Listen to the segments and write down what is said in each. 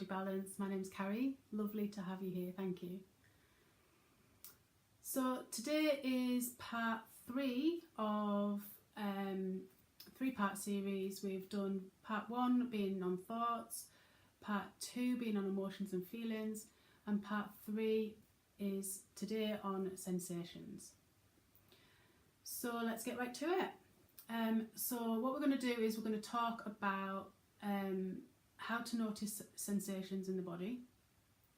Body Balance. My name's Carrie. Lovely to have you here. Thank you. So today is part 3 of three-part series. We've done part 1 being on thoughts, part 2 being on emotions and feelings, and part 3 is today on sensations. So let's get right to it. So what we're going to do is we're going to talk about how to notice sensations in the body.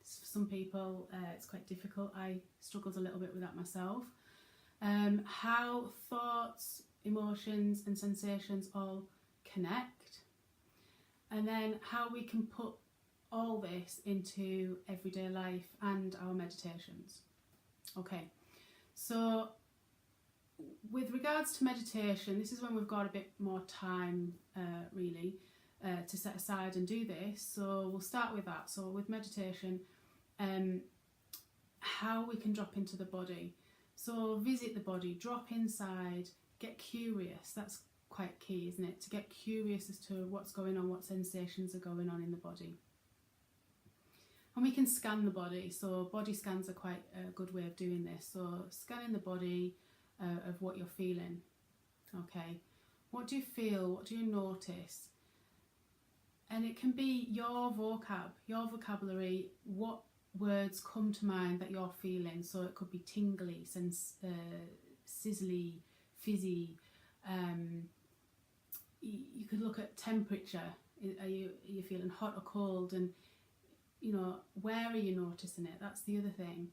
For some people it's quite difficult. I struggled a little bit with that myself. How thoughts, emotions and sensations all connect, and then how we can put all this into everyday life and our meditations. Okay, so with regards to meditation, this is when we've got a bit more time really to set aside and do this. So we'll start with that. So with meditation, how we can drop into the body. So visit the body, drop inside, get curious. That's quite key, isn't it? To get curious as to what's going on, what sensations are going on in the body. And we can scan the body. So body scans are quite a good way of doing this. So scanning the body of what you're feeling. Okay, what do you feel? What do you notice? And it can be your vocabulary, what words come to mind that you're feeling. So it could be tingly, sizzly, fizzy. You could look at temperature. Are you feeling hot or cold? And you know, where are you noticing it? That's the other thing.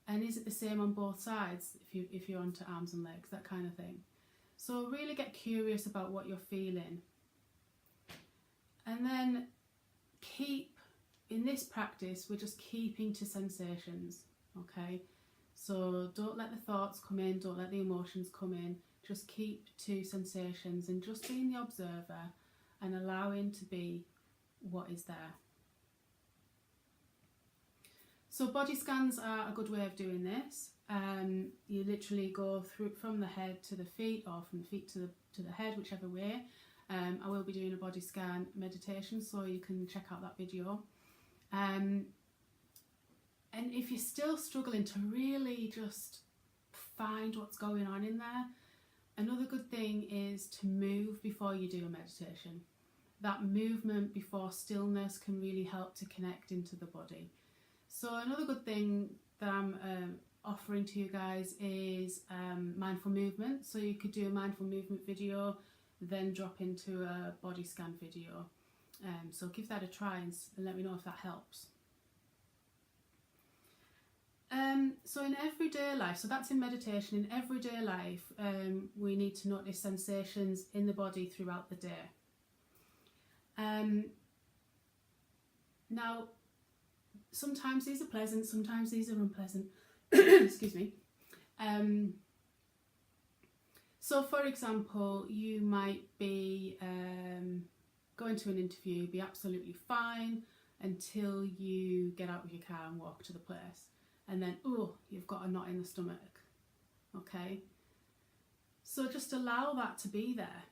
And is it the same on both sides if you're onto arms and legs, that kind of thing. So really get curious about what you're feeling. And then in this practice, we're just keeping to sensations, okay? So don't let the thoughts come in, don't let the emotions come in, just keep to sensations and just being the observer and allowing to be what is there. So body scans are a good way of doing this. You literally go through from the head to the feet, or from the feet to the head, whichever way. I will be doing a body scan meditation, so you can check out that video. And if you're still struggling to really just find what's going on in there, another good thing is to move before you do a meditation. That movement before stillness can really help to connect into the body. So another good thing that I'm offering to you guys is mindful movement. So you could do a mindful movement video, then drop into a body scan video. So give that a try and let me know if that helps. So in everyday life, so that's in meditation, in everyday life, we need to notice sensations in the body throughout the day. Now, sometimes these are pleasant, sometimes these are unpleasant. Excuse me. So for example, you might be going to an interview, be absolutely fine until you get out of your car and walk to the place. And then, oh, you've got a knot in the stomach. Okay? So just allow that to be there.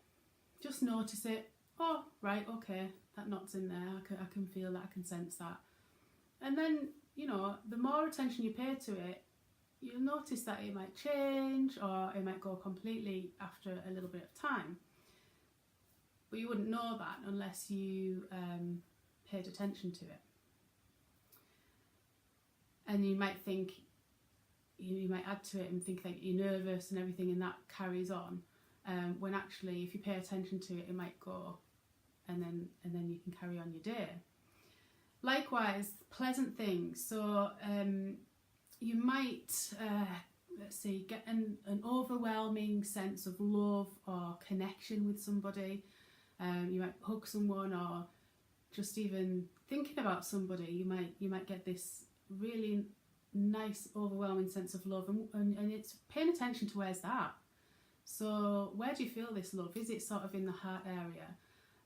Just notice it. Oh, right, okay, that knot's in there. I can feel that, I can sense that. And then, you know, the more attention you pay to it, you'll notice that it might change or it might go completely after a little bit of time. But you wouldn't know that unless you paid attention to it. And you might think, you might add to it and think that you're nervous and everything, and that carries on. When actually, if you pay attention to it, it might go, and then you can carry on your day. Likewise, pleasant things. So you might, get an overwhelming sense of love or connection with somebody. You might hug someone, or just even thinking about somebody, you might get this really nice, overwhelming sense of love, and it's paying attention to where's that. So where do you feel this love? Is it sort of in the heart area?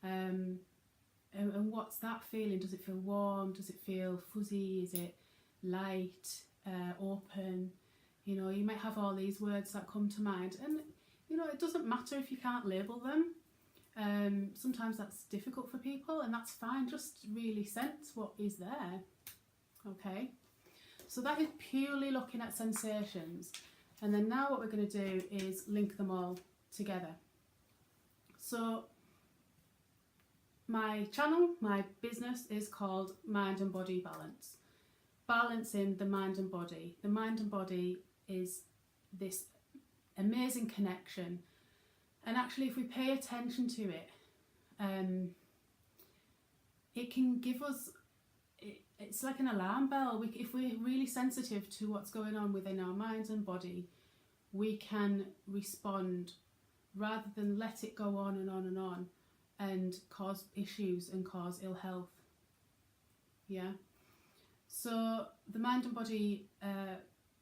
And what's that feeling? Does it feel warm? Does it feel fuzzy? Is it light, open? You know, you might have all these words that come to mind, and you know, it doesn't matter if you can't label them. Sometimes that's difficult for people, and that's fine. Just really sense what is there. Okay, so that is purely looking at sensations. And then now what we're going to do is link them all together. So my channel, my business is called Mind and Body Balance. Balancing the mind and body. The mind and body is this amazing connection. And actually, if we pay attention to it, it can give us, it's like an alarm bell. If we're really sensitive to what's going on within our minds and body, we can respond rather than let it go on and on and on and cause issues and cause ill health. Yeah. So the mind and body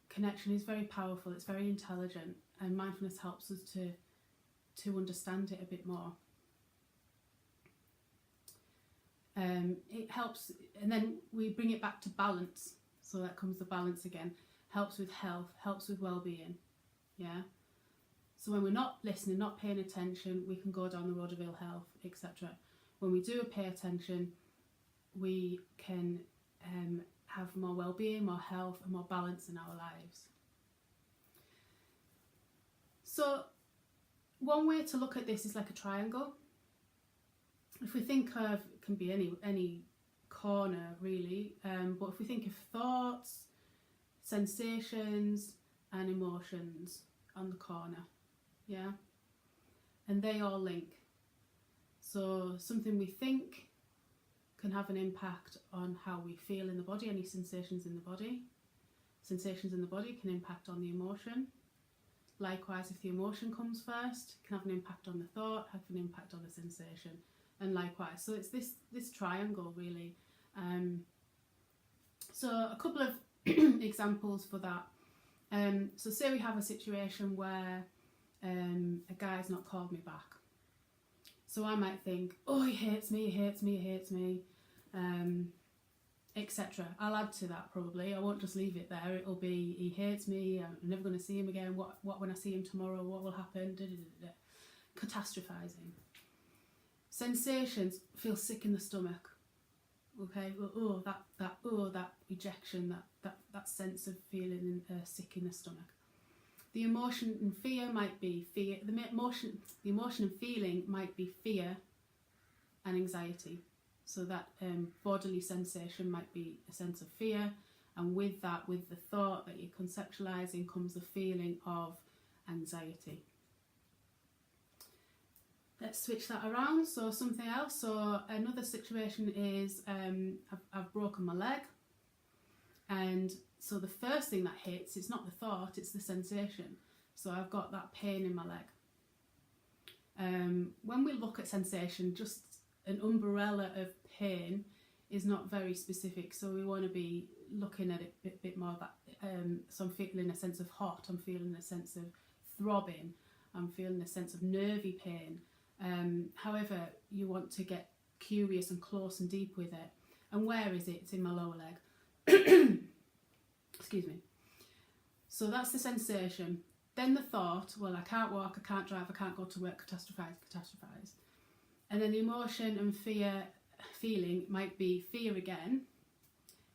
connection is very powerful. It's very intelligent, and mindfulness helps us to understand it a bit more. It helps, and then we bring it back to balance. So that comes the balance again. Helps with health, helps with well-being. Yeah. So when we're not listening, not paying attention, we can go down the road of ill health, etc. When we do pay attention, we can have more well-being, more health, and more balance in our lives. So one way to look at this is like a triangle. If we think of, it can be any corner really, but if we think of thoughts, sensations and emotions on the corner, yeah, and they all link. So something we think can have an impact on how we feel in the body. Any sensations in the body. Sensations in the body can impact on the emotion. Likewise, if the emotion comes first, it can have an impact on the thought, have an impact on the sensation, and likewise. So it's this triangle really. So a couple of examples for that. So say we have a situation where a guy's not called me back. So I might think, oh, he hates me, etc. I'll add to that probably. I won't just leave it there. It'll be, he hates me, I'm never going to see him again, what when I see him tomorrow, what will happen, Catastrophizing. Sensations, feel sick in the stomach. Okay, well, that rejection, that sense of feeling sick in the stomach. The emotion and fear might be fear. The emotion and feeling might be fear and anxiety. So that bodily sensation might be a sense of fear, and with that, with the thought that you're conceptualizing, comes the feeling of anxiety. Let's switch that around. So something else. So another situation is I've broken my leg, and so the first thing that hits, it's not the thought, it's the sensation. So I've got that pain in my leg. When we look at sensation, just an umbrella of pain is not very specific. So we want to be looking at it a bit more. That so I'm feeling a sense of hot, I'm feeling a sense of throbbing, I'm feeling a sense of nervy pain. However, you want to get curious and close and deep with it. And where is it? It's in my lower leg. Excuse me. So that's the sensation. Then the thought, well, I can't walk, I can't drive, I can't go to work, catastrophize. And then the emotion and feeling might be fear again.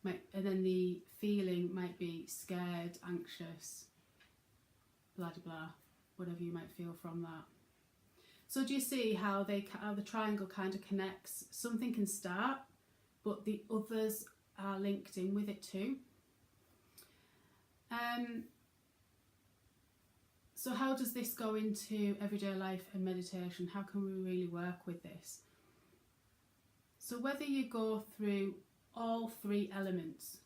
And then the feeling might be scared, anxious, blah, blah, blah, whatever you might feel from that. So do you see how the triangle kind of connects? Something can start, but the others are linked in with it too. So how does this go into everyday life and meditation? How can we really work with this? So whether you go through all three elements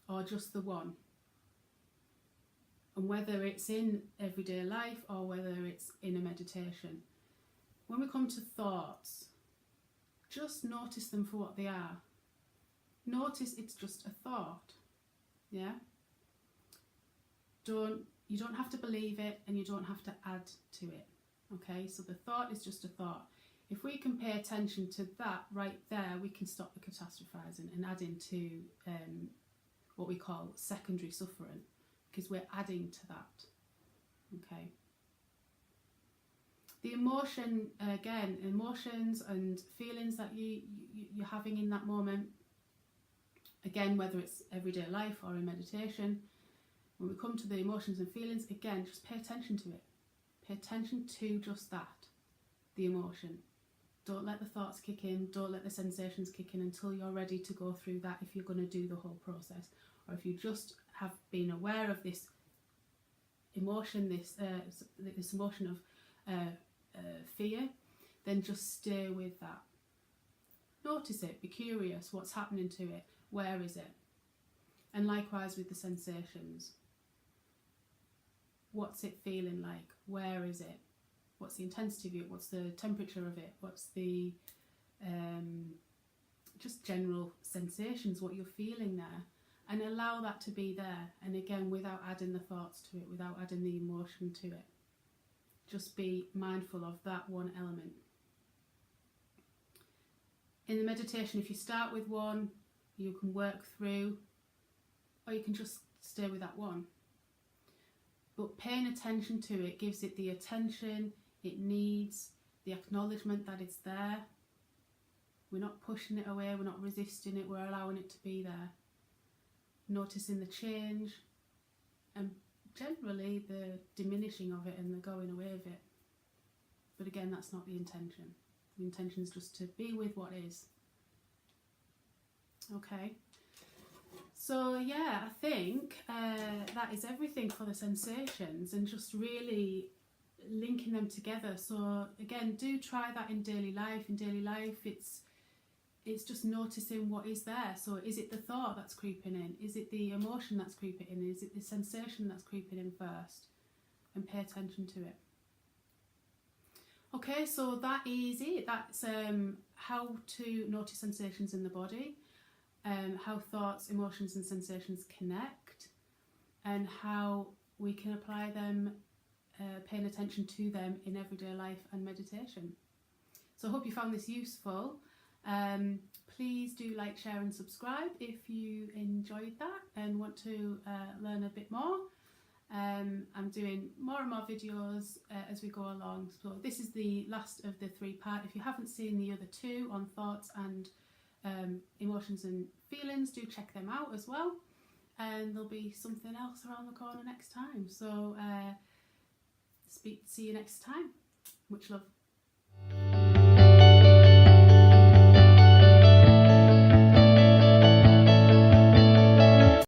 or just the one, and whether it's in everyday life or whether it's in a meditation, when we come to thoughts, just notice them for what they are. Notice it's just a thought. Yeah? You don't have to believe it, and you don't have to add to it. Okay, so the thought is just a thought. If we can pay attention to that right there, we can stop the catastrophizing and add into what we call secondary suffering, because we're adding to that. Okay. The emotion, again, emotions and feelings that you're having in that moment, again, whether it's everyday life or in meditation, when we come to the emotions and feelings, again, just pay attention to it. Pay attention to just that, the emotion. Don't let the thoughts kick in, don't let the sensations kick in until you're ready to go through that if you're going to do the whole process. Or if you just have been aware of this emotion, this emotion of fear, then just stay with that. Notice it, be curious, what's happening to it, where is it? And likewise with the sensations. What's it feeling like? Where is it? What's the intensity of it? What's the temperature of it? What's the just general sensations, what you're feeling there? And allow that to be there. And again, without adding the thoughts to it, without adding the emotion to it. Just be mindful of that one element. In the meditation, if you start with one, you can work through, or you can just stay with that one. But paying attention to it gives it the attention it needs, the acknowledgement that it's there. We're not pushing it away, we're not resisting it, we're allowing it to be there. Noticing the change and generally the diminishing of it and the going away of it. But again, that's not the intention. The intention is just to be with what is. Okay. So yeah, I think that is everything for the sensations, and just really linking them together. So again, do try that in daily life. In daily life, it's just noticing what is there. So is it the thought that's creeping in? Is it the emotion that's creeping in? Is it the sensation that's creeping in first? And pay attention to it. Okay, so that is it. That's how to notice sensations in the body, how thoughts, emotions and sensations connect, and how we can apply them, paying attention to them in everyday life and meditation. So I hope you found this useful. Please do like, share and subscribe if you enjoyed that and want to learn a bit more. I'm doing more and more videos as we go along. So this is the last of the 3-part. If you haven't seen the other 2 on thoughts and emotions and feelings, do check them out as well. And there'll be something else around the corner next time. So see you next time. Much love.